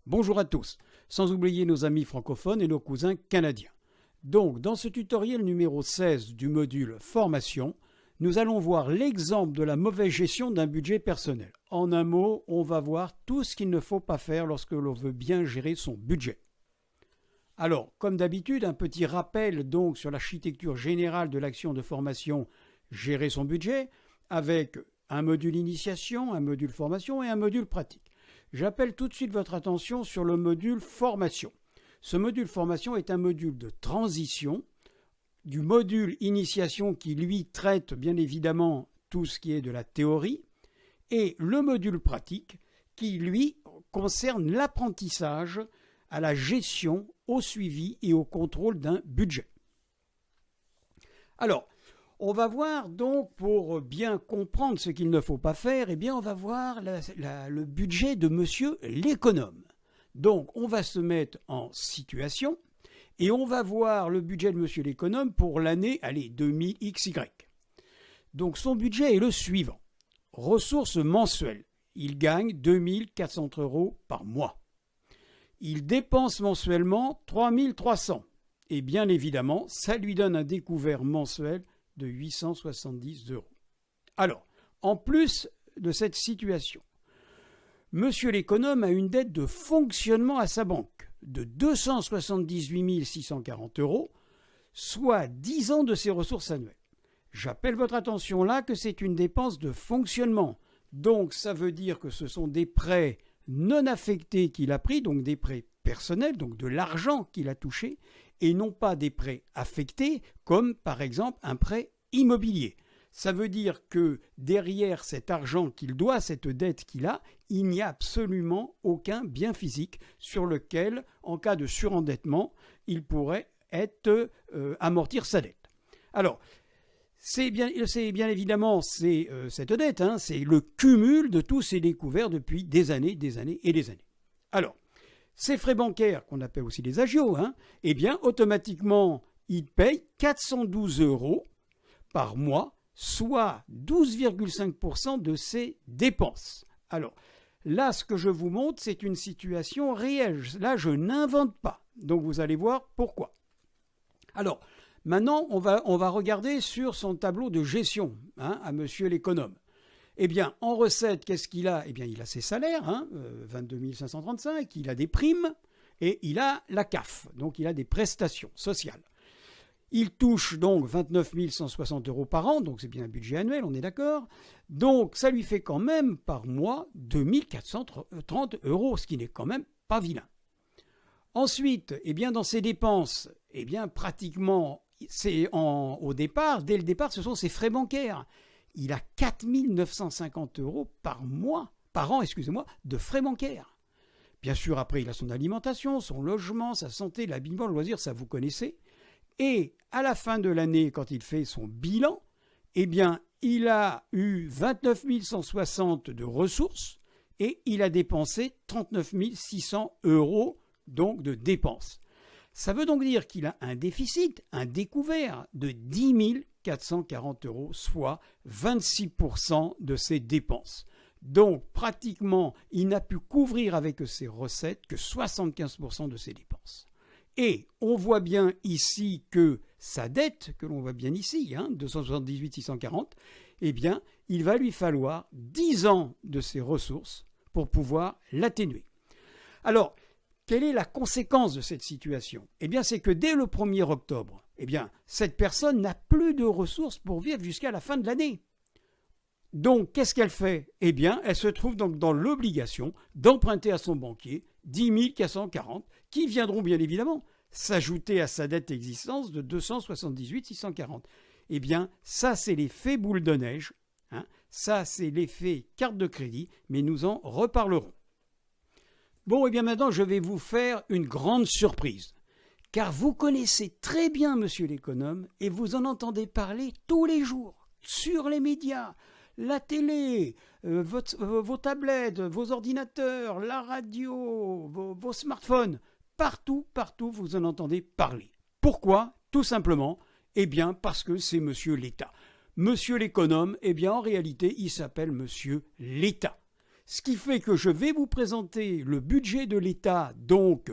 Bonjour à tous, sans oublier nos amis francophones et nos cousins canadiens. Donc, dans ce tutoriel numéro 16 du module Formation, nous allons voir l'exemple de la mauvaise gestion d'un budget personnel. En un mot, on va voir tout ce qu'il ne faut pas faire lorsque l'on veut bien gérer son budget. Alors, comme d'habitude, un petit rappel donc sur l'architecture générale de l'action de formation gérer son budget, avec un module initiation, un module formation et un module pratique. J'appelle tout de suite votre attention sur le module formation. Ce module formation est un module de transition du module initiation qui, lui, traite bien évidemment tout ce qui est de la théorie, et le module pratique qui, lui, concerne l'apprentissage à la gestion, au suivi et au contrôle d'un budget. Alors, on va voir donc, pour bien comprendre ce qu'il ne faut pas faire, on va voir le budget de monsieur l'économe. Donc, on va se mettre en situation et on va voir le budget de monsieur l'économe pour l'année, 2000XY. Donc, son budget est le suivant. Ressources mensuelles. Il gagne 2400 € par mois. Il dépense mensuellement 3300. Et bien évidemment, ça lui donne un découvert mensuel de 870 €. Alors, en plus de cette situation, monsieur l'économe a une dette de fonctionnement à sa banque de 278 640 €, soit 10 ans de ses ressources annuelles. J'appelle votre attention là que c'est une dépense de fonctionnement. Donc, ça veut dire que ce sont des prêts non affectés qu'il a pris, donc des prêts personnels, donc de l'argent qu'il a touché, et non pas des prêts affectés, comme par exemple un prêt immobilier. Ça veut dire que derrière cet argent qu'il doit, cette dette qu'il a, il n'y a absolument aucun bien physique sur lequel, en cas de surendettement, il pourrait amortir sa dette. Alors, c'est bien évidemment cette dette, c'est le cumul de tous ces découverts depuis des années et des années. Alors, ces frais bancaires, qu'on appelle aussi les agios, automatiquement, il paye 412 € par mois, soit 12,5% de ses dépenses. Alors, là, ce que je vous montre, c'est une situation réelle. Là, je n'invente pas. Donc, vous allez voir pourquoi. Alors, maintenant, on va regarder sur son tableau de gestion, à monsieur l'économe. En recette, qu'est-ce qu'il a ? Il a ses salaires, 22 535, il a des primes et il a la CAF, donc il a des prestations sociales. Il touche donc 29 160 € par an, donc c'est bien un budget annuel, on est d'accord. Donc ça lui fait quand même par mois 2430 €, ce qui n'est quand même pas vilain. Ensuite, dans ses dépenses, pratiquement, dès le départ, ce sont ses frais bancaires. Il a 4 950 € par an, de frais bancaires. Bien sûr, après, il a son alimentation, son logement, sa santé, l'habillement, le loisir, ça vous connaissez. Et à la fin de l'année, quand il fait son bilan, il a eu 29 160 de ressources et il a dépensé 39 600 € donc de dépenses. Ça veut donc dire qu'il a un déficit, un découvert de 10 440 €, soit 26% de ses dépenses. Donc, pratiquement, il n'a pu couvrir avec ses recettes que 75% de ses dépenses. Et on voit bien ici que sa dette, que l'on voit bien ici, 278 640, il va lui falloir 10 ans de ses ressources pour pouvoir l'atténuer. Alors, quelle est la conséquence de cette situation ? C'est que dès le 1er octobre, cette personne n'a plus de ressources pour vivre jusqu'à la fin de l'année. Donc, qu'est-ce qu'elle fait ? Elle se trouve donc dans l'obligation d'emprunter à son banquier 10 440, qui viendront bien évidemment s'ajouter à sa dette existence de 278 640. Ça, c'est l'effet boule de neige. Ça, c'est l'effet carte de crédit, mais nous en reparlerons. Bon, maintenant, je vais vous faire une grande surprise. Car vous connaissez très bien monsieur l'économe et vous en entendez parler tous les jours, sur les médias, la télé, vos tablettes, vos ordinateurs, la radio, vos smartphones, partout, vous en entendez parler. Pourquoi ? Tout simplement, parce que c'est monsieur l'État. Monsieur l'économe, en réalité, il s'appelle monsieur l'État. Ce qui fait que je vais vous présenter le budget de l'État, donc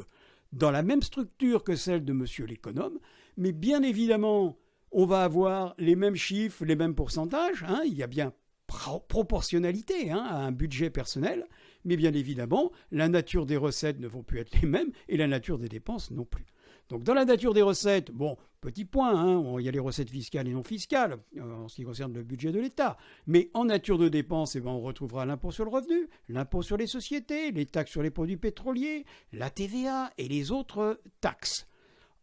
dans la même structure que celle de monsieur l'économe, mais bien évidemment, on va avoir les mêmes chiffres, les mêmes pourcentages, hein, il y a bien proportionnalité à un budget personnel, mais bien évidemment, la nature des recettes ne vont plus être les mêmes et la nature des dépenses non plus. Donc dans la nature des recettes, bon, petit point, il y a les recettes fiscales et non fiscales en ce qui concerne le budget de l'État. Mais en nature de dépenses, on retrouvera l'impôt sur le revenu, l'impôt sur les sociétés, les taxes sur les produits pétroliers, la TVA et les autres taxes.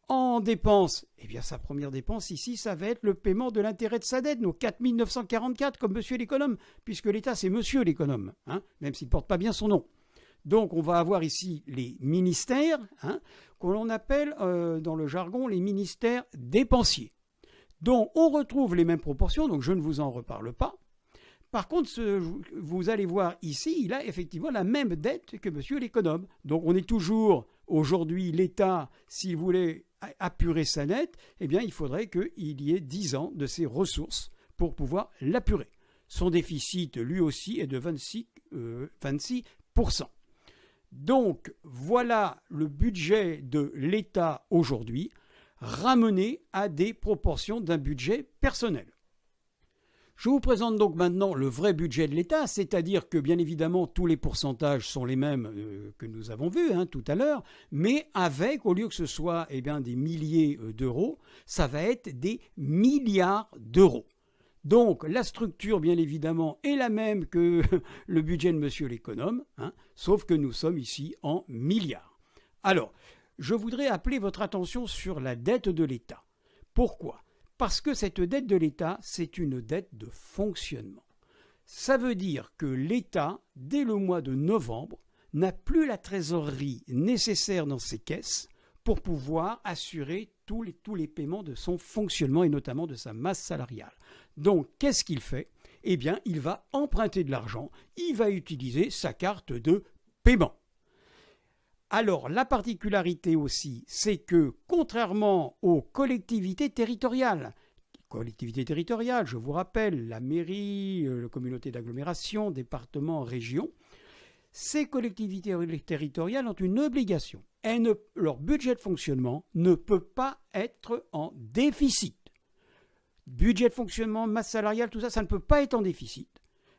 En dépenses, sa première dépense ici, ça va être le paiement de l'intérêt de sa dette, nos 4 944 comme monsieur l'économe, puisque l'État c'est monsieur l'économe, même s'il ne porte pas bien son nom. Donc on va avoir ici les ministères, que l'on appelle dans le jargon les ministères dépensiers. Donc on retrouve les mêmes proportions, donc je ne vous en reparle pas. Par contre, vous allez voir ici, il a effectivement la même dette que monsieur l'économe. Donc on est toujours, aujourd'hui, l'État, s'il voulait apurer sa dette, il faudrait qu'il y ait 10 ans de ses ressources pour pouvoir l'apurer. Son déficit, lui aussi, est de 26%. Donc, voilà le budget de l'État aujourd'hui, ramené à des proportions d'un budget personnel. Je vous présente donc maintenant le vrai budget de l'État, c'est-à-dire que bien évidemment tous les pourcentages sont les mêmes que nous avons vus tout à l'heure, mais avec, au lieu que ce soit des milliers d'euros, ça va être des milliards d'euros. Donc la structure, bien évidemment, est la même que le budget de monsieur l'économe, sauf que nous sommes ici en milliards. Alors, je voudrais appeler votre attention sur la dette de l'État. Pourquoi ? Parce que cette dette de l'État, c'est une dette de fonctionnement. Ça veut dire que l'État, dès le mois de novembre, n'a plus la trésorerie nécessaire dans ses caisses pour pouvoir assurer tous les paiements de son fonctionnement et notamment de sa masse salariale. Donc, qu'est-ce qu'il fait ? Il va emprunter de l'argent, il va utiliser sa carte de paiement. Alors, la particularité aussi, c'est que contrairement aux collectivités territoriales, je vous rappelle, la mairie, la communauté d'agglomération, département, région, ces collectivités territoriales ont une obligation. Leur budget de fonctionnement ne peut pas être en déficit. Budget de fonctionnement, masse salariale, tout ça, ça ne peut pas être en déficit.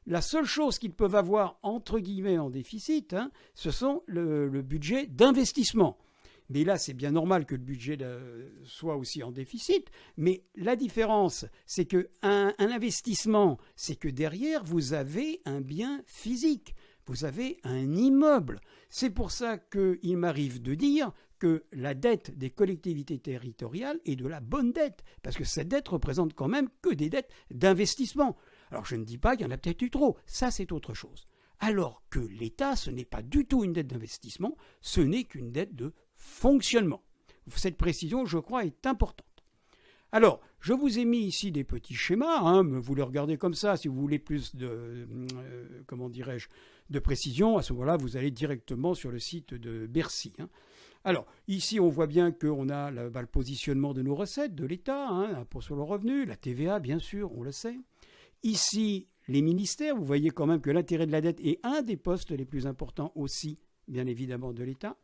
La seule chose qu'ils peuvent avoir, entre guillemets, en déficit, ce sont le budget d'investissement. Mais là, c'est bien normal que le budget soit aussi en déficit. Mais la différence, c'est qu'un investissement, c'est que derrière, vous avez un bien physique. Vous avez un immeuble. C'est pour ça qu'il m'arrive de dire que la dette des collectivités territoriales est de la bonne dette. Parce que cette dette représente quand même que des dettes d'investissement. Alors je ne dis pas qu'il y en a peut-être eu trop, ça c'est autre chose. Alors que l'État, ce n'est pas du tout une dette d'investissement, ce n'est qu'une dette de fonctionnement. Cette précision, je crois, est importante. Alors, je vous ai mis ici des petits schémas, vous les regardez comme ça, si vous voulez plus de précision, à ce moment-là, vous allez directement sur le site de Bercy. Alors, ici, on voit bien qu'on a le positionnement de nos recettes, de l'État, impôt sur le revenu, la TVA, bien sûr, on le sait. Ici, les ministères, vous voyez quand même que l'intérêt de la dette est un des postes les plus importants aussi, bien évidemment, de l'État.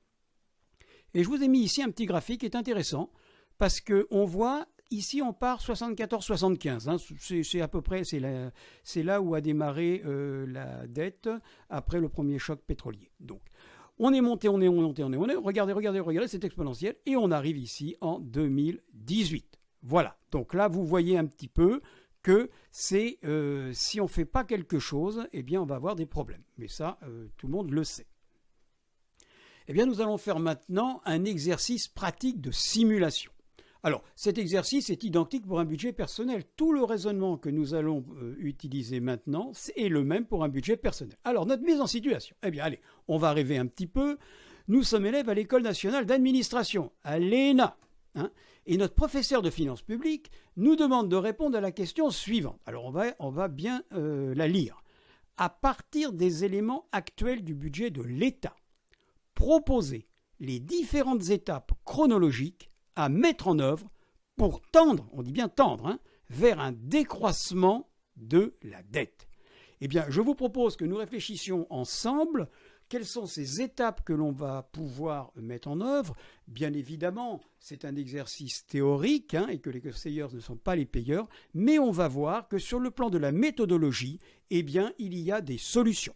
Et je vous ai mis ici un petit graphique qui est intéressant, parce qu'on voit, ici on part 74-75, c'est à peu près, c'est là où a démarré la dette après le premier choc pétrolier. Donc, on est monté, regardez, c'est exponentiel, et on arrive ici en 2018. Voilà, donc là vous voyez un petit peu que si on ne fait pas quelque chose, on va avoir des problèmes. Mais ça, tout le monde le sait. Nous allons faire maintenant un exercice pratique de simulation. Alors, cet exercice est identique pour un budget personnel. Tout le raisonnement que nous allons utiliser maintenant est le même pour un budget personnel. Alors, notre mise en situation. Allez, on va rêver un petit peu. Nous sommes élèves à l'École nationale d'administration, à l'ENA. Et notre professeur de finances publiques nous demande de répondre à la question suivante. Alors, on va bien la lire. À partir des éléments actuels du budget de l'État, proposez les différentes étapes chronologiques à mettre en œuvre pour tendre, on dit bien tendre, vers un décroissement de la dette. Eh bien, je vous propose que nous réfléchissions ensemble. Quelles sont ces étapes que l'on va pouvoir mettre en œuvre? Bien évidemment, c'est un exercice théorique et que les conseillers ne sont pas les payeurs, mais on va voir que sur le plan de la méthodologie, eh bien, il y a des solutions.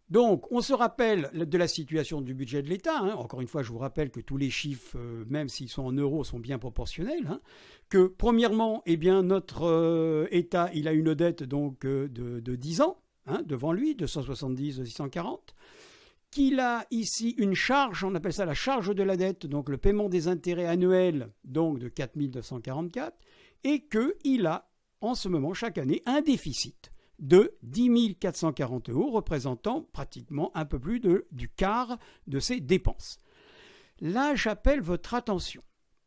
Donc, on se rappelle de la situation du budget de l'État. Encore une fois, je vous rappelle que tous les chiffres, même s'ils sont en euros, sont bien proportionnels. Que, premièrement, eh bien, notre État, il a une dette donc, de 10 ans devant lui, 270, 640. Qu'il a ici une charge, on appelle ça la charge de la dette, donc le paiement des intérêts annuels, donc de 4 944, et qu'il a, en ce moment, chaque année, un déficit de 10 440 €, représentant pratiquement un peu plus du quart de ses dépenses. Là, j'appelle votre attention,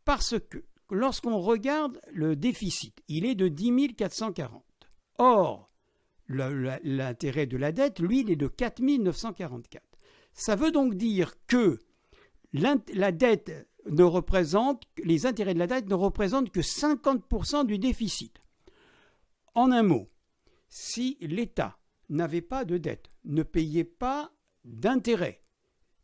parce que lorsqu'on regarde le déficit, il est de 10 440. Or, l'intérêt de la dette, lui, il est de 4 944. Ça veut donc dire que la dette les intérêts de la dette ne représentent que 50% du déficit. En un mot, si l'État n'avait pas de dette, ne payait pas d'intérêt,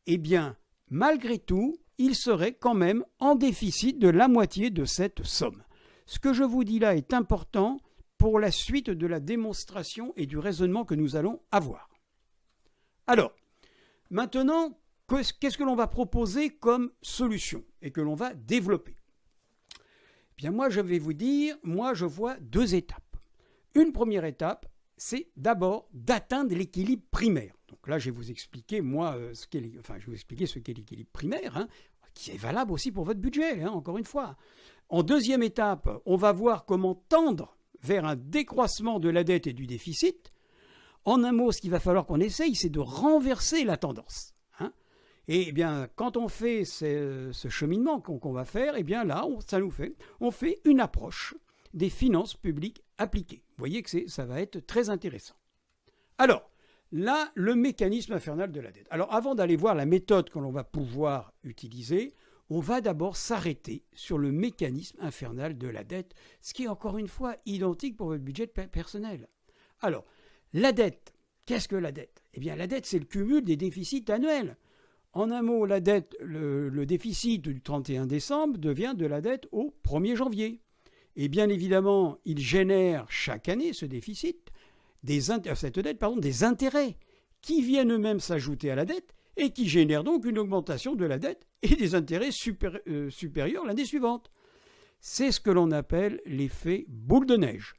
eh bien, malgré tout, il serait quand même en déficit de la moitié de cette somme. Ce que je vous dis là est important pour la suite de la démonstration et du raisonnement que nous allons avoir. Alors, maintenant, qu'est-ce que l'on va proposer comme solution et que l'on va développer? Eh bien, moi, je vais vous dire, je vois deux étapes. Une première étape, c'est d'abord d'atteindre l'équilibre primaire. Donc là, je vais vous expliquer, ce qu'est l'équilibre primaire, qui est valable aussi pour votre budget, encore une fois. En deuxième étape, on va voir comment tendre vers un décroissement de la dette et du déficit. En un mot, ce qu'il va falloir qu'on essaye, c'est de renverser la tendance. Et bien, quand on fait ce cheminement qu'on va faire, eh bien là, on fait une approche des finances publiques appliquées. Vous voyez que ça va être très intéressant. Alors, là, le mécanisme infernal de la dette. Alors, avant d'aller voir la méthode que l'on va pouvoir utiliser, on va d'abord s'arrêter sur le mécanisme infernal de la dette, ce qui est encore une fois identique pour votre budget personnel. Alors, la dette, qu'est-ce que la dette? Eh bien, la dette, c'est le cumul des déficits annuels. En un mot, la dette, le déficit du 31 décembre devient de la dette au 1er janvier. Et bien évidemment, il génère chaque année, ce déficit, des intérêts qui viennent eux-mêmes s'ajouter à la dette et qui génèrent donc une augmentation de la dette et des intérêts supérieurs l'année suivante. C'est ce que l'on appelle l'effet boule de neige.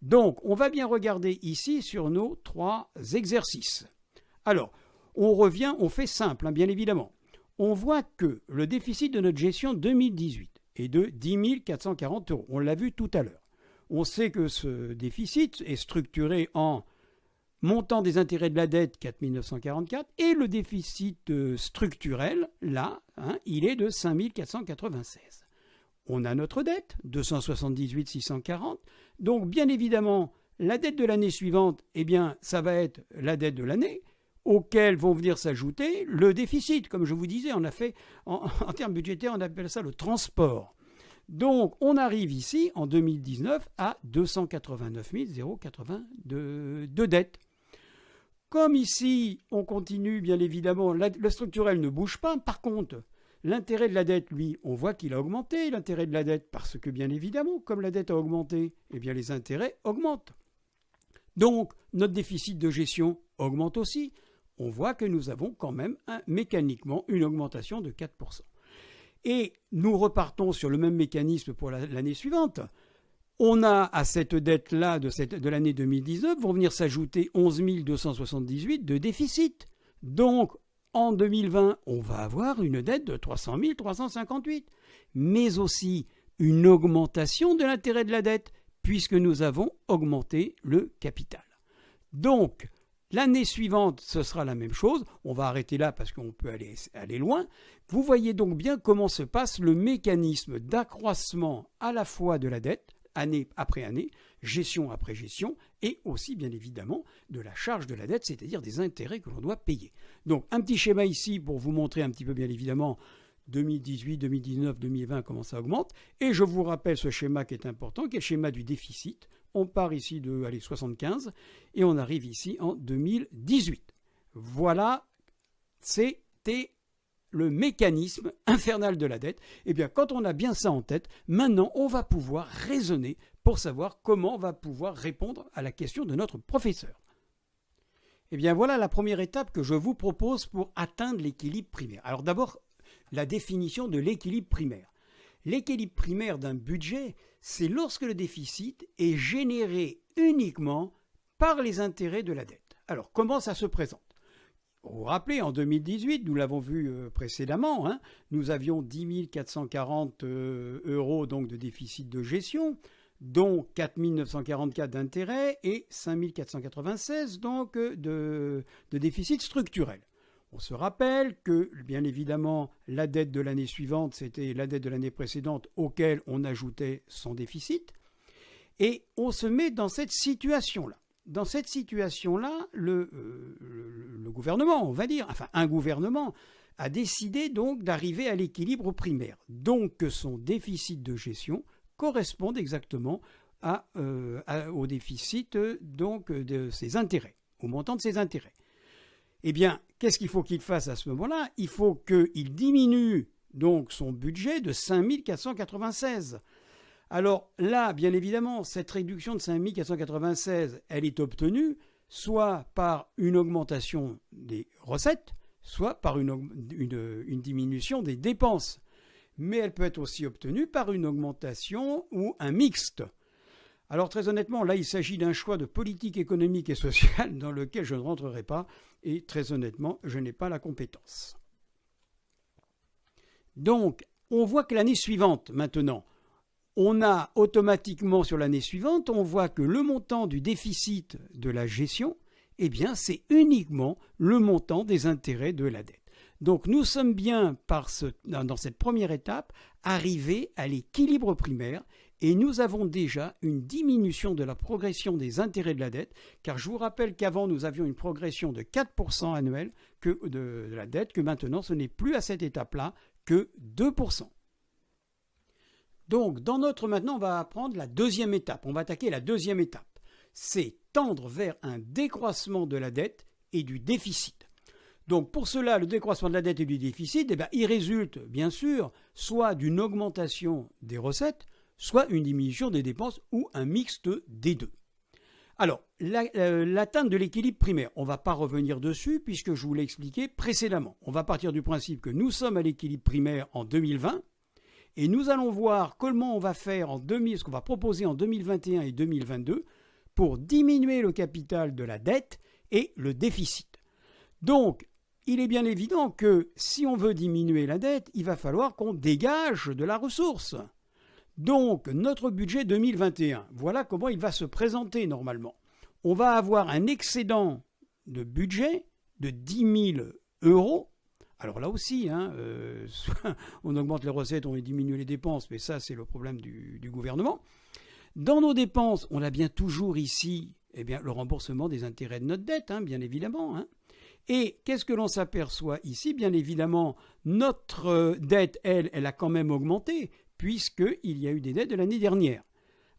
Donc, on va bien regarder ici sur nos 3 exercices. Alors, on fait simple, bien évidemment. On voit que le déficit de notre gestion 2018 est de 10 440 €. On l'a vu tout à l'heure. On sait que ce déficit est structuré en montant des intérêts de la dette 4 944 et le déficit structurel, là, il est de 5 496. On a notre dette, 278 640. Donc, bien évidemment, la dette de l'année suivante, eh bien, ça va être la dette de l'année, auxquels vont venir s'ajouter le déficit. Comme je vous disais, on a fait, en termes budgétaires, on appelle ça le transport. Donc, on arrive ici, en 2019, à 289 082 de dette. Comme ici, on continue, bien évidemment, le structurel ne bouge pas. Par contre, l'intérêt de la dette, lui, on voit qu'il a augmenté, l'intérêt de la dette, parce que, bien évidemment, comme la dette a augmenté, eh bien, les intérêts augmentent. Donc, notre déficit de gestion augmente aussi. On voit que nous avons quand même mécaniquement une augmentation de 4%. Et nous repartons sur le même mécanisme pour l'année suivante. On a à cette dette-là de l'année 2019 vont venir s'ajouter 11 278 de déficit. Donc, en 2020, on va avoir une dette de 300 358, mais aussi une augmentation de l'intérêt de la dette, puisque nous avons augmenté le capital. Donc, l'année suivante, ce sera la même chose. On va arrêter là parce qu'on peut aller loin. Vous voyez donc bien comment se passe le mécanisme d'accroissement à la fois de la dette, année après année, gestion après gestion, et aussi bien évidemment de la charge de la dette, c'est-à-dire des intérêts que l'on doit payer. Donc un petit schéma ici pour vous montrer un petit peu bien évidemment 2018, 2019, 2020, comment ça augmente. Et je vous rappelle ce schéma qui est important, qui est le schéma du déficit. on part ici de 75 et on arrive ici en 2018. Voilà, c'était le mécanisme infernal de la dette. Eh bien, quand on a bien ça en tête, maintenant, on va pouvoir raisonner pour savoir comment on va pouvoir répondre à la question de notre professeur. Eh bien, voilà la première étape que je vous propose pour atteindre l'équilibre primaire. Alors d'abord, la définition de l'équilibre primaire. L'équilibre primaire d'un budget, c'est lorsque le déficit est généré uniquement par les intérêts de la dette. Alors, comment ça se présente ? Vous vous rappelez, en 2018, nous l'avons vu précédemment, nous avions 10 440 euros donc, de déficit de gestion, dont 4 944 d'intérêts et 5 496 donc, de déficit structurel. On se rappelle que, bien évidemment, la dette de l'année suivante, c'était la dette de l'année précédente auquel on ajoutait son déficit. Et on se met dans cette situation-là. Dans cette situation-là, le gouvernement, on va dire, enfin un gouvernement, a décidé donc d'arriver à l'équilibre primaire. Donc que son déficit de gestion corresponde exactement au déficit donc, de ses intérêts, au montant de ses intérêts. Eh bien, qu'est-ce qu'il faut qu'il fasse à ce moment-là ? Il faut qu'il diminue donc son budget de 5 496. Alors là, bien évidemment, cette réduction de 5 496, elle est obtenue soit par une augmentation des recettes, soit par une diminution des dépenses. Mais elle peut être aussi obtenue par une augmentation ou un mixte. Alors très honnêtement, là, il s'agit d'un choix de politique économique et sociale dans lequel je ne rentrerai pas et très honnêtement, je n'ai pas la compétence. Donc, on voit que l'année suivante, maintenant, on a automatiquement sur l'année suivante, on voit que le montant du déficit de la gestion, eh bien, c'est uniquement le montant des intérêts de la dette. Donc nous sommes bien, dans cette première étape, arrivés à l'équilibre primaire et nous avons déjà une diminution de la progression des intérêts de la dette, car je vous rappelle qu'avant nous avions une progression de 4% annuel de la dette, que maintenant ce n'est plus à cette étape-là que 2%. Donc maintenant on va apprendre la deuxième étape, on va attaquer la deuxième étape, c'est tendre vers un décroissement de la dette et du déficit. Donc pour cela, le décroissement de la dette et du déficit, il résulte bien sûr soit d'une augmentation des recettes, soit une diminution des dépenses ou un mixte des deux. Alors, l'atteinte de l'équilibre primaire, on ne va pas revenir dessus puisque je vous l'ai expliqué précédemment. On va partir du principe que nous sommes à l'équilibre primaire en 2020 et nous allons voir comment on va faire ce qu'on va proposer en 2021 et 2022 pour diminuer le capital de la dette et le déficit. Donc, il est bien évident que si on veut diminuer la dette, il va falloir qu'on dégage de la ressource. Donc, notre budget 2021, voilà comment il va se présenter normalement. On va avoir un excédent de budget de 10 000 euros. Alors là aussi, on augmente les recettes, on diminue les dépenses, mais ça, c'est le problème du gouvernement. Dans nos dépenses, on a bien toujours ici le remboursement des intérêts de notre dette, bien évidemment. Et qu'est-ce que l'on s'aperçoit ici ? Bien évidemment, notre dette, elle a quand même augmenté, puisqu'il y a eu des dettes de l'année dernière.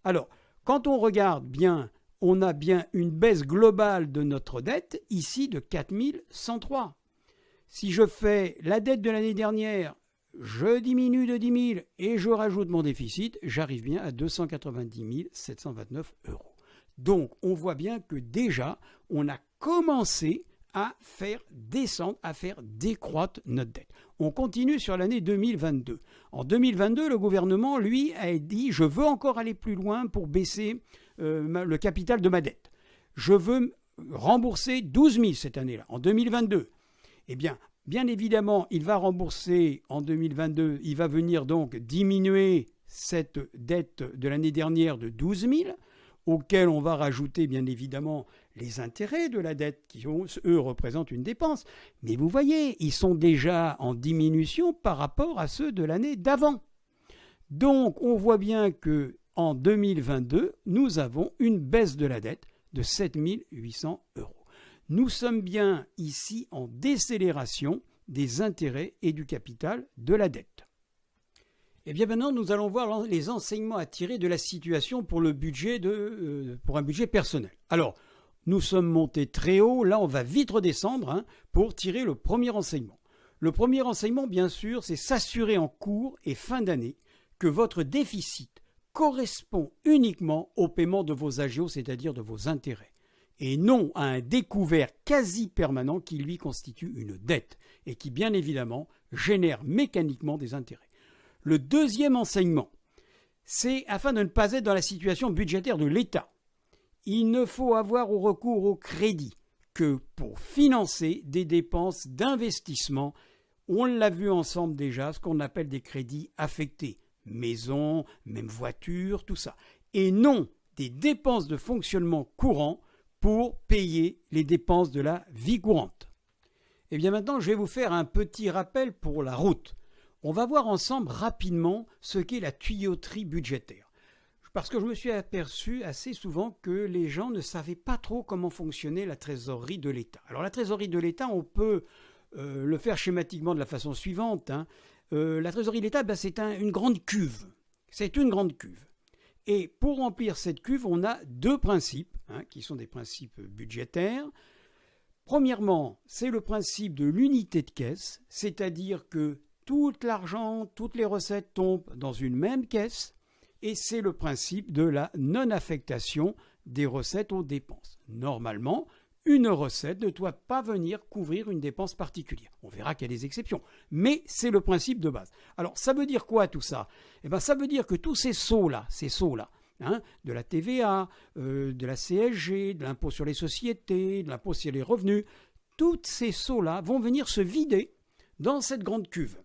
Alors, quand on regarde bien, on a bien une baisse globale de notre dette, ici de 4 103. Si je fais la dette de l'année dernière, je diminue de 10 000 et je rajoute mon déficit, j'arrive bien à 290 729 euros. Donc, on voit bien que déjà, on a commencé à faire descendre, à faire décroître notre dette. On continue sur l'année 2022. En 2022, le gouvernement, lui, a dit « Je veux encore aller plus loin pour baisser le capital de ma dette. Je veux rembourser 12 000 cette année-là, en 2022. » Eh bien évidemment, il va rembourser en 2022, il va venir donc diminuer cette dette de l'année dernière de 12 000, auquel on va rajouter bien évidemment les intérêts de la dette qui, eux, représentent une dépense. Mais vous voyez, ils sont déjà en diminution par rapport à ceux de l'année d'avant. Donc, on voit bien qu'en 2022, nous avons une baisse de la dette de 7 800 euros. Nous sommes bien ici en décélération des intérêts et du capital de la dette. Eh bien maintenant, nous allons voir les enseignements à tirer de la situation pour le budget pour un budget personnel. Alors, nous sommes montés très haut, là on va vite redescendre pour tirer le premier enseignement. Le premier enseignement, bien sûr, c'est s'assurer en cours et fin d'année que votre déficit correspond uniquement au paiement de vos agios, c'est-à-dire de vos intérêts, et non à un découvert quasi permanent qui lui constitue une dette et qui, bien évidemment, génère mécaniquement des intérêts. Le deuxième enseignement, c'est afin de ne pas être dans la situation budgétaire de l'État. Il ne faut avoir recours au crédit que pour financer des dépenses d'investissement. On l'a vu ensemble déjà, ce qu'on appelle des crédits affectés. Maison, même voiture, tout ça. Et non des dépenses de fonctionnement courant pour payer les dépenses de la vie courante. Et bien maintenant, je vais vous faire un petit rappel pour la route. On va voir ensemble rapidement ce qu'est la tuyauterie budgétaire. Parce que je me suis aperçu assez souvent que les gens ne savaient pas trop comment fonctionnait la trésorerie de l'État. Alors la trésorerie de l'État, on peut le faire schématiquement de la façon suivante. La trésorerie de l'État, c'est une grande cuve. C'est une grande cuve. Et pour remplir cette cuve, on a deux principes, qui sont des principes budgétaires. Premièrement, c'est le principe de l'unité de caisse, c'est-à-dire que tout l'argent, toutes les recettes tombent dans une même caisse, et c'est le principe de la non-affectation des recettes aux dépenses. Normalement, une recette ne doit pas venir couvrir une dépense particulière. On verra qu'il y a des exceptions, mais c'est le principe de base. Alors, ça veut dire quoi tout ça ? Eh bien, ça veut dire que tous ces sauts-là, de la TVA, de la CSG, de l'impôt sur les sociétés, de l'impôt sur les revenus, tous ces sauts-là vont venir se vider dans cette grande cuve.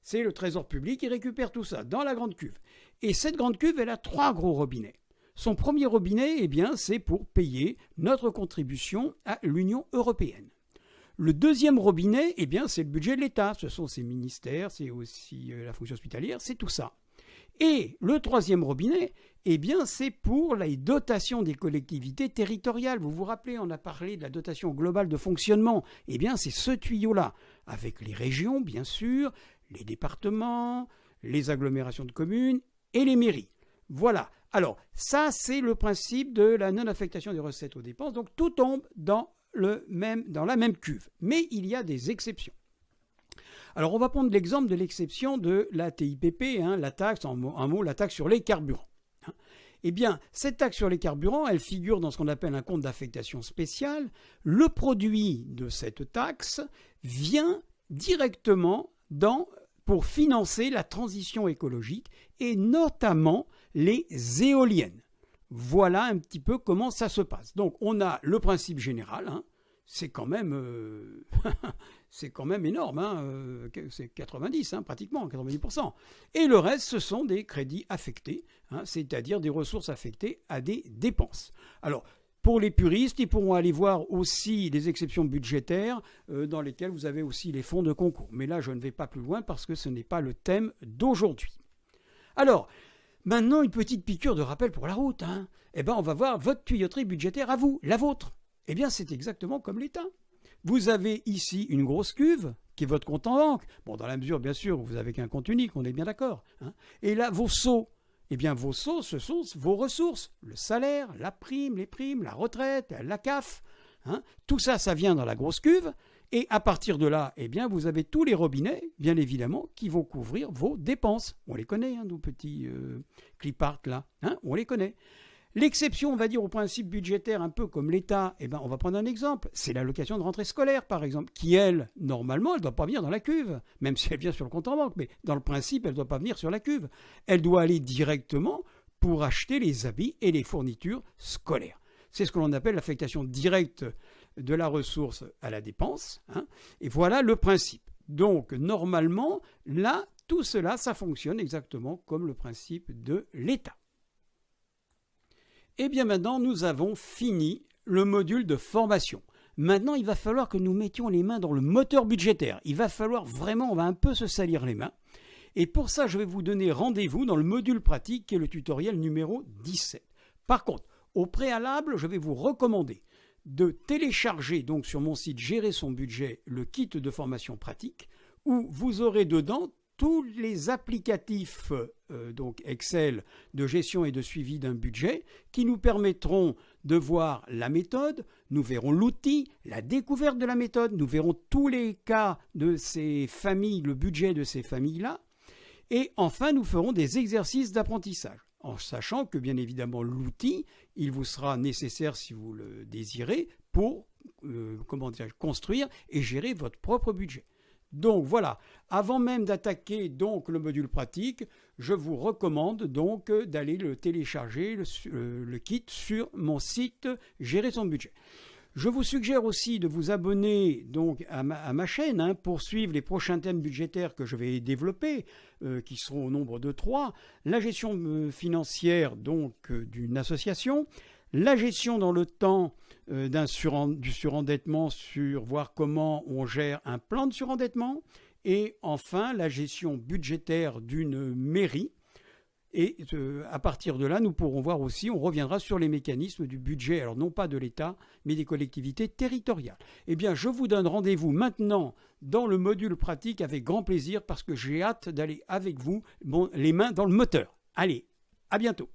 C'est le Trésor public qui récupère tout ça dans la grande cuve. Et cette grande cuve, elle a 3 gros robinets. Son premier robinet, c'est pour payer notre contribution à l'Union européenne. Le deuxième robinet, c'est le budget de l'État. Ce sont ses ministères, c'est aussi la fonction hospitalière, c'est tout ça. Et le troisième robinet, c'est pour les dotations des collectivités territoriales. Vous vous rappelez, on a parlé de la dotation globale de fonctionnement. C'est ce tuyau-là, avec les régions, bien sûr, les départements, les agglomérations de communes et les mairies. Voilà. Alors, ça, c'est le principe de la non-affectation des recettes aux dépenses. Donc, tout tombe dans la même cuve. Mais il y a des exceptions. Alors, on va prendre l'exemple de l'exception de la TIPP, la taxe, la taxe sur les carburants. Cette taxe sur les carburants, elle figure dans ce qu'on appelle un compte d'affectation spéciale. Le produit de cette taxe vient directement pour financer la transition écologique et notamment les éoliennes. Voilà un petit peu comment ça se passe. Donc on a le principe général, c'est quand même énorme, c'est 90, pratiquement 90%. Et le reste, ce sont des crédits affectés, c'est-à-dire des ressources affectées à des dépenses. Alors, pour les puristes, ils pourront aller voir aussi des exceptions budgétaires dans lesquelles vous avez aussi les fonds de concours. Mais là, je ne vais pas plus loin parce que ce n'est pas le thème d'aujourd'hui. Alors, maintenant, une petite piqûre de rappel pour la route. On va voir votre tuyauterie budgétaire à vous, la vôtre. C'est exactement comme l'État. Vous avez ici une grosse cuve qui est votre compte en banque. Bon, dans la mesure, bien sûr, vous n'avez qu'un compte unique, on est bien d'accord. Et là, vos sauts. Vos sauts, ce sont vos ressources. Le salaire, la prime, les primes, la retraite, la CAF. Tout ça, ça vient dans la grosse cuve. Et à partir de là, vous avez tous les robinets, bien évidemment, qui vont couvrir vos dépenses. On les connaît, nos petits cliparts là. On les connaît. L'exception, on va dire, au principe budgétaire, un peu comme l'État, on va prendre un exemple. C'est l'allocation de rentrée scolaire, par exemple, qui, elle, normalement, elle ne doit pas venir dans la cuve, même si elle vient sur le compte en banque, mais dans le principe, elle ne doit pas venir sur la cuve. Elle doit aller directement pour acheter les habits et les fournitures scolaires. C'est ce que l'on appelle l'affectation directe de la ressource à la dépense. Et voilà le principe. Donc, normalement, là, tout cela, ça fonctionne exactement comme le principe de l'État. Maintenant, nous avons fini le module de formation. Maintenant, il va falloir que nous mettions les mains dans le moteur budgétaire. Il va falloir vraiment, on va un peu se salir les mains. Et pour ça, je vais vous donner rendez-vous dans le module pratique qui est le tutoriel numéro 17. Par contre, au préalable, je vais vous recommander de télécharger donc sur mon site Gérer son budget le kit de formation pratique où vous aurez dedans tous les applicatifs donc Excel de gestion et de suivi d'un budget qui nous permettront de voir la méthode, nous verrons l'outil, la découverte de la méthode, nous verrons tous les cas de ces familles, le budget de ces familles-là, et enfin nous ferons des exercices d'apprentissage, en sachant que bien évidemment l'outil, il vous sera nécessaire si vous le désirez pour construire et gérer votre propre budget. Donc voilà, avant même d'attaquer donc le module pratique, je vous recommande donc d'aller le télécharger, le kit sur mon site Gérer son budget. Je vous suggère aussi de vous abonner donc à ma chaîne pour suivre les prochains thèmes budgétaires que je vais développer, qui seront au nombre de 3. La gestion financière donc d'une association, la gestion dans le temps du surendettement, voir comment on gère un plan de surendettement, et enfin la gestion budgétaire d'une mairie. Et à partir de là, nous pourrons voir aussi, on reviendra sur les mécanismes du budget, alors non pas de l'État, mais des collectivités territoriales. Eh bien, je vous donne rendez-vous maintenant dans le module pratique avec grand plaisir parce que j'ai hâte d'aller avec vous les mains dans le moteur. Allez, à bientôt.